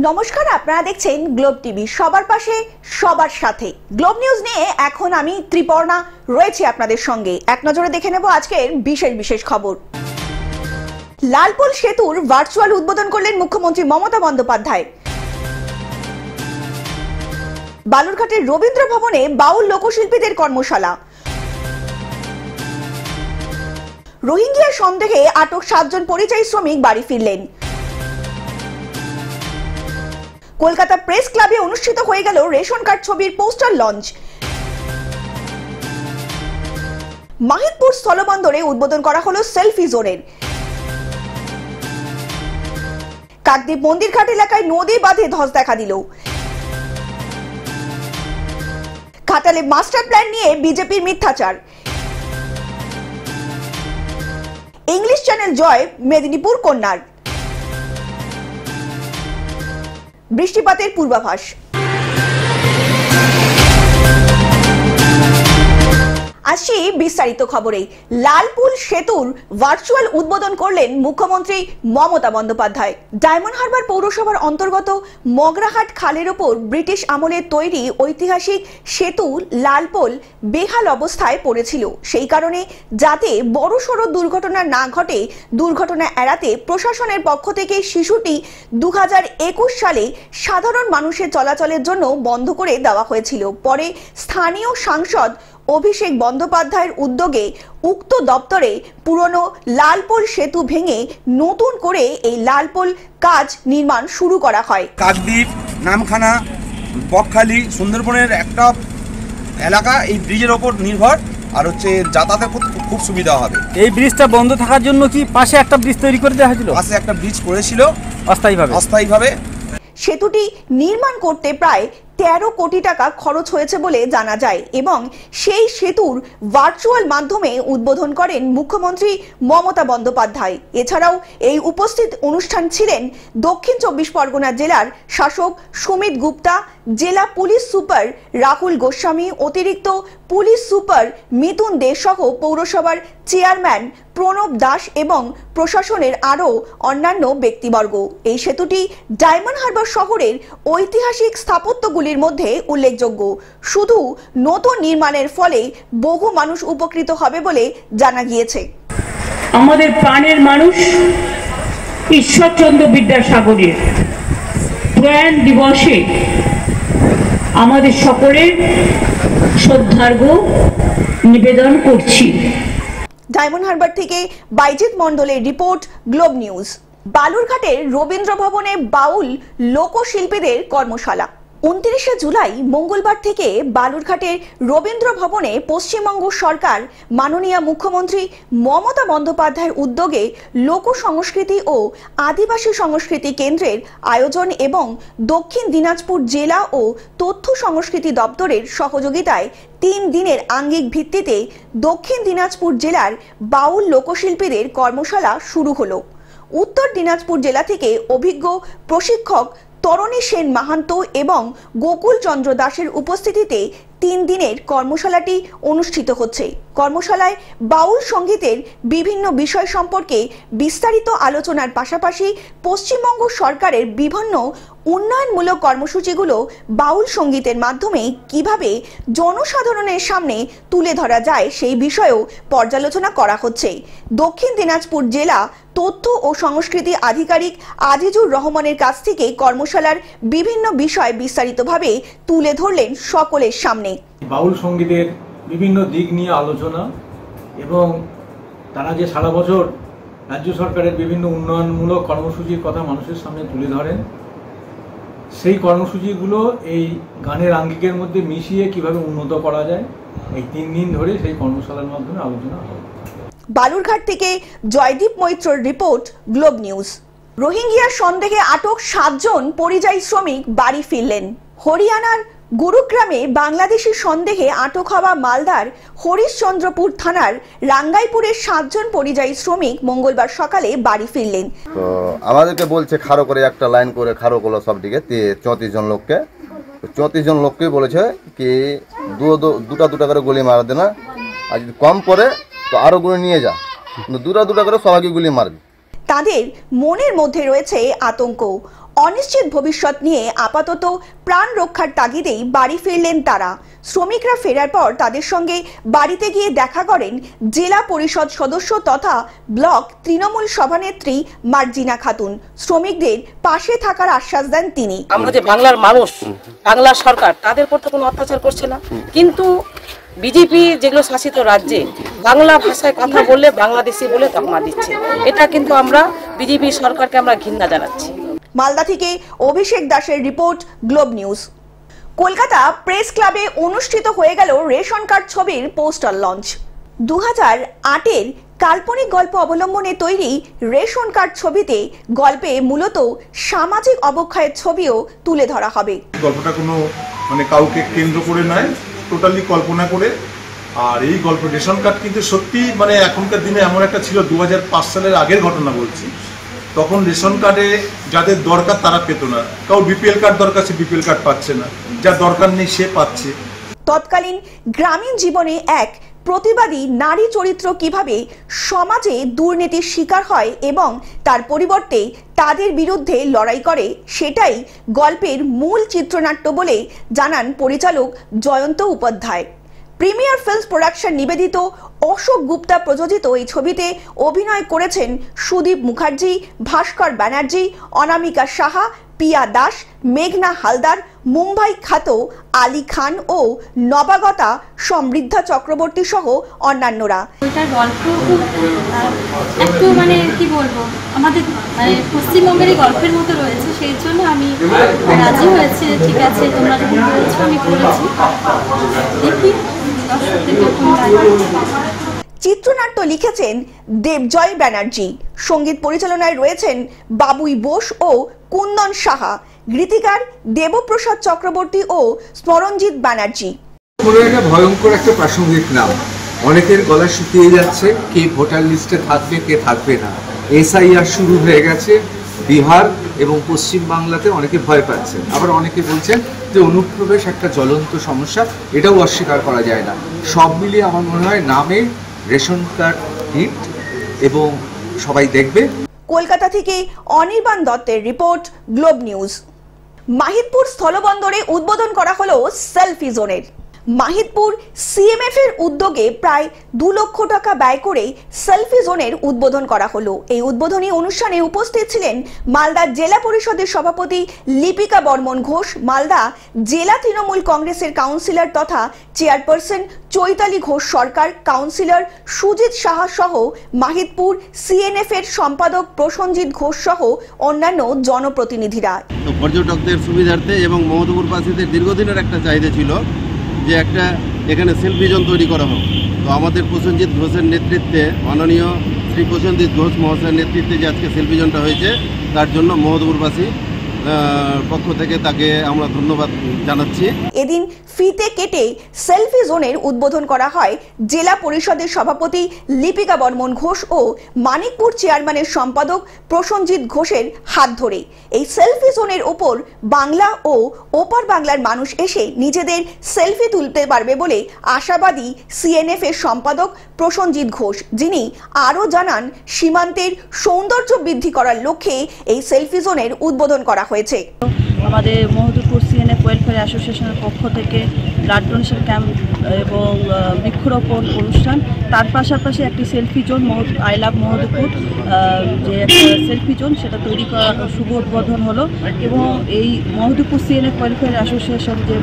নমস্কার, আপনারা দেখছেন গ্লোব টিভি, সবার পাশে সবার সাথে। গ্লোব নিউজ নিয়ে এখন আমি ত্রিপর্ণা রয়েছে আপনাদের সঙ্গে। এক নজরে দেখে নেব আজকের বিশেষ বিশেষ খবর। লালপুল সেতুর ভার্চুয়াল উদ্বোধন করলেন মুখ্যমন্ত্রী মমতা বন্দ্যোপাধ্যায়। বালুরঘাটের রবীন্দ্র ভবনে বাউল লোকশিল্পীদের কর্মশালা। রোহিঙ্গিয়া সন্দেহে আটক 7 জন পরিযায়ী শ্রমিক বাড়ি ফিরলেন। কলকাতা প্রেস ক্লাবে অনুষ্ঠিত হয়ে গেল রেশন কার্ড ছবির পোস্টার লঞ্চ। মাহিদপুর স্থলবন্দরে উদ্বোধন করা হলো সেলফি জোনের। কাকদ্বীপ মন্দিরঘাট এলাকায় নদী বাঁধে ধস দেখা দিল। ঘাটালে মাস্টার প্ল্যান নিয়ে বিজেপির মিথ্যাচার। ইংলিশ চ্যানেল জয় মেদিনীপুর কন্যার। বৃষ্টিপাতের পূর্বাভাস। আসি বিস্তারিত খবরে। লালপুল সেতুর ভার্চুয়াল উদ্বোধন করলেন মুখ্যমন্ত্রী মমতা বন্দ্যোপাধ্যায়। ডায়মন্ড হারবার পৌরসভার অন্তর্গত মগরাহাট খালের ওপর ব্রিটিশ আমলে তৈরি ঐতিহাসিক সেতু লালপুল বেহাল অবস্থায় পড়েছিল। সেই কারণে যাতে বড়সড় দুর্ঘটনা না ঘটে, দুর্ঘটনা এড়াতে প্রশাসনের পক্ষ থেকে শিশুটি 2021 সালে সাধারণ মানুষের চলাচলের জন্য বন্ধ করে দেওয়া হয়েছিল। পরে স্থানীয় সাংসদ অভিষেক বন্দ্যোপাধ্যায়ের উদ্যোগে উক্ত দপ্তরে পুরনো লালপুল সেতু ভেঙে নতুন করে এই লালপুল কাজ নির্মাণ শুরু করা হয়। কাকদ্বীপ, নামখানা, বকখালি, সুন্দরবনের একটা এলাকা এই ব্রিজের ওপর নির্ভর, আর যাতায়াতের খুব সুবিধা হবে। এই ব্রিজটা বন্ধ থাকার জন্য কি পাশে একটা ব্রিজ তৈরি করে দেওয়া হয়েছিল? পাশে একটা ব্রিজ করেছিল অস্থায়ীভাবে। সেতুটি নির্মাণ করতে প্রায় 13 কোটি টাকা খরচ হয়েছে বলে জানা যায় এবং সেই সেতুর ভার্চুয়াল মাধ্যমে উদ্বোধন করেন মুখ্যমন্ত্রী মমতা বন্দ্যোপাধ্যায়। এছাড়াও এই উপস্থিত অনুষ্ঠান ছিলেন দক্ষিণ 24 পরগনা জেলার শাসক সুমিত গুপ্তা, জেলা পুলিশ সুপার রাহুল গোস্বামী, অতিরিক্ত পুলিশ সুপার মিতুন দে সহ পৌরসভার চেয়ারম্যান প্রণব দাস এবং প্রশাসনের আরও অন্যান্য ব্যক্তিবর্গ। এই সেতুটি ডায়মন্ড হারবার শহরের ঐতিহাসিক স্থাপত্যগুলির মধ্যে উল্লেখযোগ্য। শুধু নতুন নির্মাণের ফলে বহু মানুষ উপকৃত হবে বলে জানা গিয়েছে। আমাদের প্রাণের মানুষ ঈশ্বরচন্দ্র বিদ্যাসাগরের প্রয়াণ দিবসে আমাদের সকলের শ্রদ্ধার্ঘ্য নিবেদন করছি। ডায়মন্ড হারবার থেকে বাইজিৎ মণ্ডলের রিপোর্ট, গ্লোব নিউজ। বালুরঘাটের রবীন্দ্র ভবনে বাউল লোকশিল্পীদের কর্মশালা। 29শে জুলাই মঙ্গলবার থেকে বালুরঘাটের রবীন্দ্র ভবনে পশ্চিমবঙ্গ সরকার মাননীয় মুখ্যমন্ত্রী মমতা বন্দ্যোপাধ্যায়ের উদ্যোগে লোক সংস্কৃতি ও আদিবাসী সংস্কৃতি কেন্দ্রের আয়োজন এবং দক্ষিণ দিনাজপুর জেলা ও তথ্য সংস্কৃতি দপ্তরের সহযোগিতায় 3 দিনের আঙ্গিক ভিত্তিতে দক্ষিণ দিনাজপুর জেলার বাউল লোকশিল্পীদের কর্মশালা শুরু হলো। উত্তর দিনাজপুর জেলা থেকে অভিজ্ঞ প্রশিক্ষক তরণী সেন মাহান্ত এবং গোকুল চন্দ্র দাসের উপস্থিতিতে 3 দিনের কর্মশালাটি অনুষ্ঠিত হচ্ছে। কর্মশালায় বাউল সঙ্গীতের বিভিন্ন বিষয় সম্পর্কে বিস্তারিত আলোচনার পাশাপাশি পশ্চিমবঙ্গ সরকারের বিভিন্ন উন্নয়নমূলক কর্মসূচিগুলো বাউল সঙ্গীতের মাধ্যমে কিভাবে জনসাধারণের সামনে তুলে ধরা যায় সেই বিষয়েও পর্যালোচনা করা হচ্ছে। দক্ষিণ দিনাজপুর জেলা তথ্য ও সংস্কৃতি আধিকারিক আজিজুর রহমানের কাছ থেকে কর্মশালার বিভিন্ন বিষয় বিস্তারিতভাবে তুলে ধরলেন সকলের সামনে। বাউল সঙ্গীতের বিভিন্ন দিক নিয়ে আলোচনা এবং তারা যে সারা বছর রাজ্য সরকারের বিভিন্ন উন্নয়নমূলক কর্মসূচির কথা মানুষের সামনে তুলে ধরেন, সেই কর্মসূচিগুলো এই গানের আঙ্গিকের মধ্যে মিশিয়ে কিভাবে উন্নত করা যায়, এই 3 দিন ধরে সেই কর্মশালার মাধ্যমে আলোচনা হবে। বালুরঘাট থেকে জয়দীপ মৈত্রর রিপোর্ট, গ্লোব নিউজ। রোহিঙ্গিয়া সন্দেহে আটক 7 জন পরিযায়ী শ্রমিক বাড়ি ফিরলেন। হরিয়ানার গুরুগ্রামে বাংলাদেশি সন্দেহে আটক হওয়া মালদার হরিশ্চন্দ্রপুর থানার রাঙ্গাইপুরের 7 জন পরিযায়ী শ্রমিক মঙ্গলবার সকালে বাড়ি ফিরলেন। তো আমাদেরকে বলছে খাড়ো করে একটা লাইন করে খাড়ো করলো সব দিকে 34 জন লোককে। 34 জন লোককে বলেছে কি দুটা করে গুলি মারা দে না, আর যদি কম পড়ে তো আরো গুলি নিয়ে যা, কিন্তু দুটা করে সবাইকে গুলি মারবি। তাদের মনের মধ্যে রয়েছে আতঙ্ক। অনিশ্চিত ভবিষ্যৎ নিয়ে আপাতত প্রাণ রক্ষার তাগিদেই বাড়ি ফিরলেন তারা। শ্রমিকরা ফেরার পর তাদের সঙ্গে বাড়িতে গিয়ে দেখা করেন জেলা পরিষদ সদস্য তথা ব্লক তৃণমূল সভানেত্রী মার্জিনা খাতুন। শ্রমিকদের পাশে থাকার আশ্বাস দেন তিনি। আমরা যে বাংলার মানুষ, বাংলার সরকার তাদের উপর তো কোনো অত্যাচার করছে না, কিন্তু বিজেপি যেগুলো শাসিত রাজ্যে বাংলা ভাষায় কথা বললে বাংলাদেশি বলে তকমা দিচ্ছে। এটা কিন্তু আমরা বিজেপি সরকারকে আমরা ঘৃণা জানাচ্ছি। মালদা থেকে অভিষেক দাসের report, Globe news. Kolkata press ক্লাবে অনুষ্ঠিত হয়ে গেল রেশন কার্ড ছবির পোস্টার লঞ্চ। 2008-এর কাল্পনিক গল্প অবলম্বনে তৈরি রেশন কার্ড ছবিতে গল্পে মূলত সামাজিক অবক্ষয়ের ছবিও তুলে ধরা হবে। গল্পটা কোনো কাউকে কেন্দ্র করে নয়, টোটালি কল্পনা করে। আর এই গল্প রেশন কার্ড কিন্তু সত্যি এখনকার দিনে এমন একটা ছিল, 2005 সালের আগের ঘটনা বলছি, তখন রেশন কার্ডে যাদের দরকার তারা পেত না। কারণ বিপিএল কার্ড দরকার, সে বিপিএল কার্ড পাচ্ছে না, যার দরকার নেই সে পাচ্ছে। তৎকালীন গ্রামীণ জীবনে এক প্রতিবাদী নারী চরিত্র কিভাবে সমাজে দুর্নীতির শিকার হয় এবং তার পরিবর্তে তাদের বিরুদ্ধে লড়াই করে, সেটাই গল্পের মূল চিত্রনাট্য বলে জানান পরিচালক Jayanta Upadhyay. Premier films production নিবেদিত অশোক গুপ্তা প্রযোজিত এই ছবিতে অভিনয় করেছেন সুদীপ মুখার্জি, ভাস্কর ব্যানার্জি, অনামিকা সাহা, পিয়া দাস, মেঘনা হালদার, মুম্বাই খ্যাত আলী খান ও নবাগতা সমৃদ্ধা চক্রবর্তী সহ অন্যান্যরা। ওইটার গল্প খুব একটু কি বলবো, আমাদের পশ্চিমবঙ্গেরই গল্পের মতো রয়েছে, সেই জন্য আমি রাজি হয়েছি। ঠিক আছে, তোমরা যখন বলছো আমি করেছি, দেখি দর্শকদের কেমন লাগে। চিত্রনাট্য লিখেছেন দেবজয় ব্যানার্জি, সঙ্গীত পরিচালনায় রয়েছেন বাবুই বোস ও কুন্দন সাহা, গীতিকার দেবপ্রসাদ চক্রবর্তী ও স্মরণজিৎ ব্যানার্জি। একটা ভয়ঙ্কর একটা প্রাসঙ্গিক নাম, অনেকের গলা শুকিয়ে যাচ্ছে, কে ভোটার লিস্টে থাকবে কে থাকবে না। এসআইআর শুরু হয়ে গেছে বিহার এবং পশ্চিম বাংলাতে, অনেকে ভয় পাচ্ছেন, আবার অনেকে বলছেন যে অনুপ্রবেশ একটা জ্বলন্ত সমস্যা, এটাও অস্বীকার করা যায় না। সব মিলিয়ে আমার মনে হয় নামে রেশন কার্ড হিট এবং সবাই দেখবে। কলকাতা থেকে অনির্বাণ দত্তের রিপোর্ট, গ্লোব নিউজ। মাহিদপুর স্থলবন্দরে উদ্বোধন করা হলো সেলফি জোনের। মাহিদপুর সিএমএফ এর উদ্যোগে প্রায় 2 লক্ষ টাকা ব্যয় করে সেলফি জোনের উদ্বোধন করা হলো। এই উদ্বোধনী অনুষ্ঠানে উপস্থিত ছিলেন মালদা জেলা পরিষদের সভাপতি লিপিকা বর্মন ঘোষ, মালদা জেলা তৃণমূল কংগ্রেসের কাউন্সিলর তথা চেয়ারপারসন চৈতালি ঘোষ সরকার, কাউন্সিলর সুজিত সাহা সহ মাহিদপুর সিএনএফ এর সম্পাদক প্রসঞ্জিৎ ঘোষ সহ অন্যান্য জনপ্রতিনিধিরা। পর্যটকদের সুবিধার্থে এবং মহদেবপুরবাসীদের দীর্ঘদিনের একটা চাহিদা ছিল যে একটা এখানে সেলফি জোন তৈরি করা হোক। তো আমাদের প্রসেনজিৎ ঘোষের নেতৃত্বে, মাননীয় শ্রী প্রসেনজিৎ ঘোষ মহাশয়ের নেতৃত্বে যে আজকে সেলফি জোনটা হয়েছে, তার জন্য মহদেবপুরবাসী পক্ষ থেকে তাকে আমরা ধন্যবাদ জানাচ্ছি। এদিন ফিতে কেটে সেলফি জোনের উদ্বোধন করা হয় জেলা পরিষদের সভাপতি লিপিকা বর্মন ঘোষ ও মানিকপুর চেয়ারম্যানের সম্পাদক প্রসঞ্জিৎ ঘোষের হাত ধরে। এই সেলফি জোনের ওপর বাংলা ও ওপার বাংলার মানুষ এসে নিজেদের সেলফি তুলতে পারবে বলে আশাবাদী সিএনএফ এর সম্পাদক প্রসঞ্জিৎ ঘোষ, যিনি আরও জানান সীমান্তের সৌন্দর্য বৃদ্ধি করার লক্ষ্যে এই সেলফি জোনের উদ্বোধন করা হয়েছে। আমাদের মহদেবপুর সিএনএফ ওয়েলফেয়ার অ্যাসোসিয়েশনের পক্ষ থেকে ব্লাড ডোনেশন ক্যাম্প এবং বৃক্ষরোপণ অনুষ্ঠান, তার পাশাপাশি একটি selfie zone I love Mahadevpur যে একটা সেলফি জোন সেটা তৈরি করা শুভ উদ্বোধন হলো। এবং এই মহদেবপুর সিএনএফ ওয়েলফেয়ার অ্যাসোসিয়েশন যে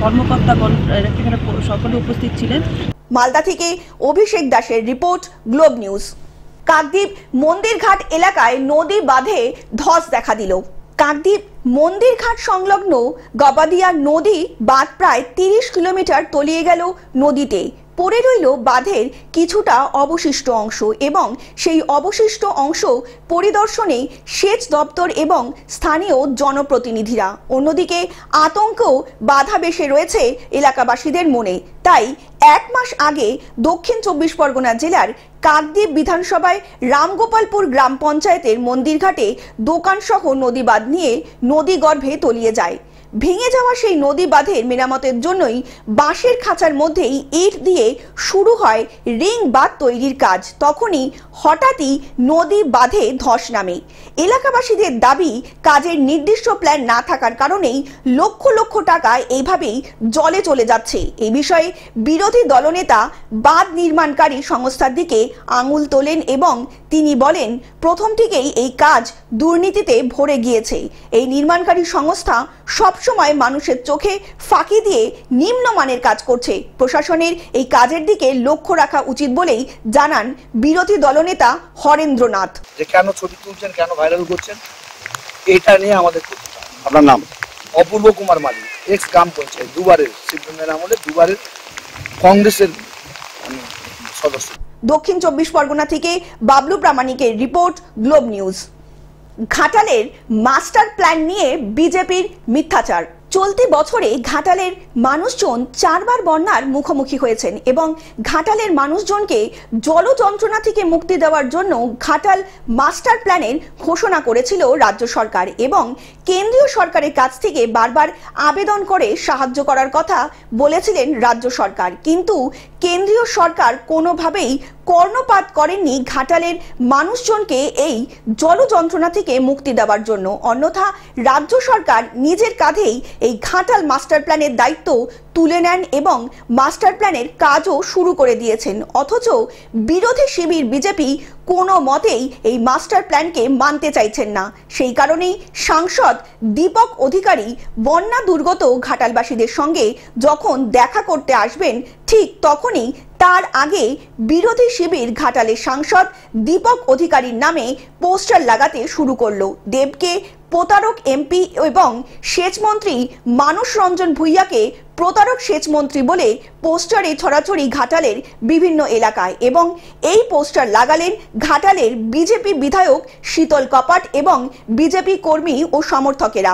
কর্মকর্তাগণ এখানে সকলে উপস্থিত ছিলেন। মালদা থেকে অভিষেক দাসের report, Globe news. Kakdwip Mandirghat এলাকায় নদী বাঁধে ধস দেখা দিল। কাকদ্বীপ মন্দিরঘাট সংলগ্ন গবাদিয়া নদী বাঁধ প্রায় 30 কিলোমিটার তলিয়ে গেল নদীতে। পড়ে রইল বাঁধের কিছুটা অবশিষ্ট অংশ এবং সেই অবশিষ্ট অংশ পরিদর্শনে সেচ দপ্তর এবং স্থানীয় জনপ্রতিনিধিরা। অন্যদিকে আতঙ্কও বাধা বেশে রয়েছে এলাকাবাসীদের মনে। তাই 1 মাস আগে দক্ষিণ 24 পরগনা জেলার কাকদ্বীপ বিধানসভায় রামগোপালপুর গ্রাম পঞ্চায়েতের মন্দিরঘাটে দোকানসহ নদী বাঁধ নিয়ে নদী গর্ভে তলিয়ে যায়। ভেঙে যাওয়া সেই নদী বাঁধের মেরামতের জন্যই বাঁশের খাঁচার মধ্যেই ইট দিয়ে শুরু হয় রিং বাঁধ তৈরির কাজ। তখনই হঠাৎই নদী বাঁধে ধস নামে। এলাকাবাসীদের দাবি, কাজের নির্দিষ্ট প্ল্যান না থাকার কারণেই লক্ষ লক্ষ টাকা এইভাবেই জলে চলে যাচ্ছে। এই বিষয়ে বিরোধী দলনেতা বাঁধ নির্মাণকারী সংস্থার দিকে আঙুল তোলেন এবং তিনি বলেন, প্রথম থেকেই এই কাজ দুর্নীতিতে ভরে গিয়েছে। এই নির্মাণকারী সংস্থা সবসময় মানুষের চোখে ফাঁকি দিয়ে নিম্নমানের কাজ করছে। প্রশাসনের এই কাজের দিকে লক্ষ্য রাখা উচিত বলেই জানান বিরোধী দলনেতা হরেন্দ্রনাথ। যে কেন ছবি তুলছেন, কেন ভাইরাল করছেন, এটা নিয়ে আমাদের করতে হবে। আপনার নাম? অপূর্ব কুমার মালী, এক্স গ্রাম পঞ্চায়েত, দুবারের সিপিএমের আমলে দুবারের কংগ্রেসের সদস্য। দক্ষিণ 24 পরগনা থেকে বাবলু প্রামাণিকের রিপোর্ট, গ্লোব নিউজ। ঘাটালের মাস্টার প্ল্যান নিয়ে বিজেপির মিথ্যাচার। চলতি বছরে ঘাটালের মানুষজন 4 বার বন্যার মুখোমুখি হয়েছেন এবং ঘাটালের মানুষজনকে জল যন্ত্রণা থেকে মুক্তি দেওয়ার জন্য ঘাটাল মাস্টার প্ল্যানের ঘোষণা করেছিল রাজ্য সরকার এবং কেন্দ্রীয় সরকারের কাছ থেকে বারবার আবেদন করে সাহায্য করার কথা বলেছিলেন রাজ্য সরকার। কিন্তু কেন্দ্রীয় সরকার কোনোভাবেই কর্ণপাত করেননি ঘাটালের মানুষজনকে এই জল যন্ত্রণা থেকে মুক্তি দেওয়ার জন্য। অন্যথা রাজ্য সরকার নিজের কাঁধেই এই ঘাটাল মাস্টার প্ল্যানের দায়িত্ব তুলে নেন এবং মাস্টার প্ল্যানের কাজও শুরু করে দিয়েছেন। অথচ বিরোধী শিবির বিজেপি কোনো মতেই এই মাস্টার প্ল্যানকে মানতে চাইছেন না। সেই কারণেই সাংসদ দীপক অধিকারী বন্যা দুর্গত ঘাটালবাসীদের সঙ্গে যখন দেখা করতে আসবেন, ঠিক তখনই তার আগে বিরোধী শিবির ঘাটালের সাংসদ দীপক অধিকারীর নামে পোস্টার লাগাতে শুরু করলো। দেবকে প্রতারক এমপি এবং সেচমন্ত্রী মানস রঞ্জন ভূঁইয়াকে প্রতারক সেচমন্ত্রী বলে পোস্টারে ছড়াছড়ি ঘাটালের বিভিন্ন এলাকায় এবং এই পোস্টার লাগালেন ঘাটালের বিজেপি বিধায়ক শীতল কপাট এবং বিজেপি কর্মী ও সমর্থকেরা।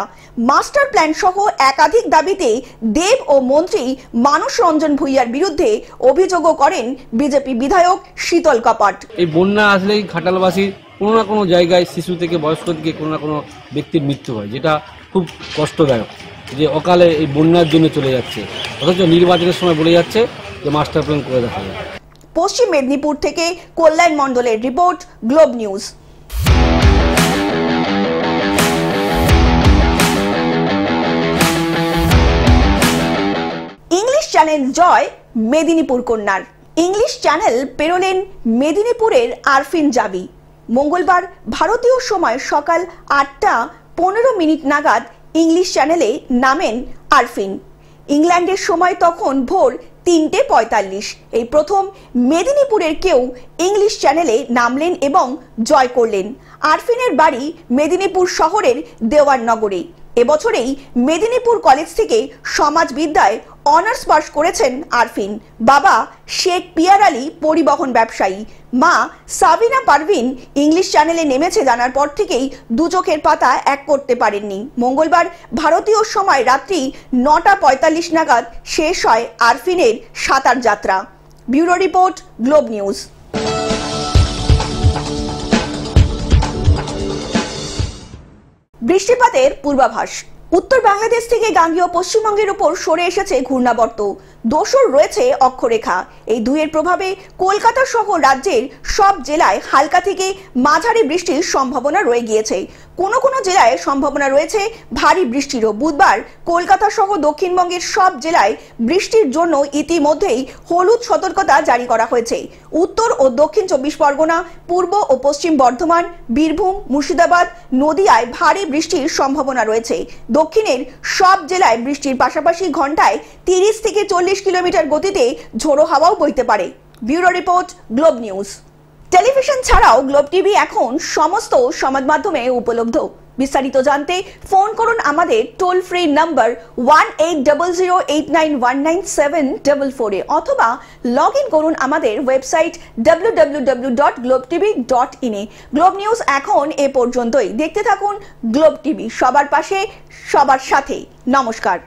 মাস্টার প্ল্যান সহ একাধিক দাবিতে দেব ও মন্ত্রী মানস রঞ্জন ভূঁইয়ার বিরুদ্ধে অভিযোগও করেন বিজেপি বিধায়ক শীতল কপাট। এই বন্যা আসলেই ঘাটালবাসীর কোনো না কোনো জায়গায় শিশু থেকে বয়স্ক থেকে কোনো না কোনো ব্যক্তির মৃত্যু হয়, যেটা খুব কষ্টদায়ক যে অকালে এই বন্যার জন্য চলে যাচ্ছে, অথচ নির্বাচনের সময় বলে যাচ্ছে যে মাস্টার প্ল্যান করে দেখা যাবে। পশ্চিম মেদিনীপুর থেকে কল্যাণ মণ্ডলের report, Globe News. English Channel জয় মেদিনীপুর কন্যার। ইংলিশ চ্যানেল পেরোলেন মেদিনীপুরের আরফিন জাবি। মঙ্গলবার ভারতীয় সময় সকাল 8:15 নাগাদ ইংলিশ চ্যানেলে নামেন আরফিন। ইংল্যান্ডের সময় তখন ভোর 3:45। এই প্রথম মেদিনীপুরের কেউ ইংলিশ চ্যানেলে নামলেন এবং জয় করলেন। আরফিনের বাড়ি মেদিনীপুর শহরের দেওয়াননগরে। এবছরেই মেদিনীপুর কলেজ থেকে সমাজবিদ্যায় অনার্স পাস করেছেন আরফিন। বাবা শেখ পিয়ার আলী পরিবহন ব্যবসায়ী, মা সাবিনা পারভিন ইংলিশ চ্যানেলে নেমেছে জানার পর থেকেই দু চোখের পাতা এক করতে পারেননি। মঙ্গলবার ভারতীয় সময় রাত্রি 9:45 নাগাদ শেষ হয় আরফিনের সাঁতার যাত্রা। Bureau report, Globe news. বৃষ্টিপাতের পূর্বাভাস। উত্তর বাংলাদেশ থেকে গাঙ্গেয় পশ্চিমবঙ্গের উপর সরে এসেছে ঘূর্ণাবর্ত। দোসর রয়েছে অক্ষরেখা। এই দুইয়ের প্রভাবে কলকাতা সহ রাজ্যের সব জেলায় হালকা থেকে মাঝারি বৃষ্টির সম্ভাবনা রয়ে গিয়েছে। কোনো কোনো জেলায় সম্ভাবনা রয়েছে ভারী বৃষ্টিরও। বুধবার কলকাতা সহ দক্ষিণবঙ্গের সব জেলায় বৃষ্টির জন্য ইতিমধ্যেই হলুদ সতর্কতা জারি করা হয়েছে। উত্তর ও দক্ষিণ 24 পরগনা, পূর্ব ও পশ্চিম বর্ধমান, বীরভূম, মুর্শিদাবাদ, নদিয়ায় ভারী বৃষ্টির সম্ভাবনা রয়েছে। দক্ষিণের সব জেলায় বৃষ্টির পাশাপাশি ঘন্টায় 30 থেকে 40 কিলোমিটার গতিতে ঝোড়ো হাওয়াও বইতে পারে। Bureau report, Globe news. Television ছাড়াও গ্লোব টিভি এখন সমস্ত সমাজ মাধ্যমে উপলব্ধ। বিস্তারিত জানতে ফোন করুন আমাদের টোল ফ্রি নাম্বার 1800891974 এ অথবা লগ ইন করুন আমাদের ওয়েবসাইট www.globetv.in এ। গ্লোব নিউজ এখন এ পর্যন্তই। দেখতে থাকুন গ্লোব টিভি, সবার পাশে সবার সাথে। নমস্কার।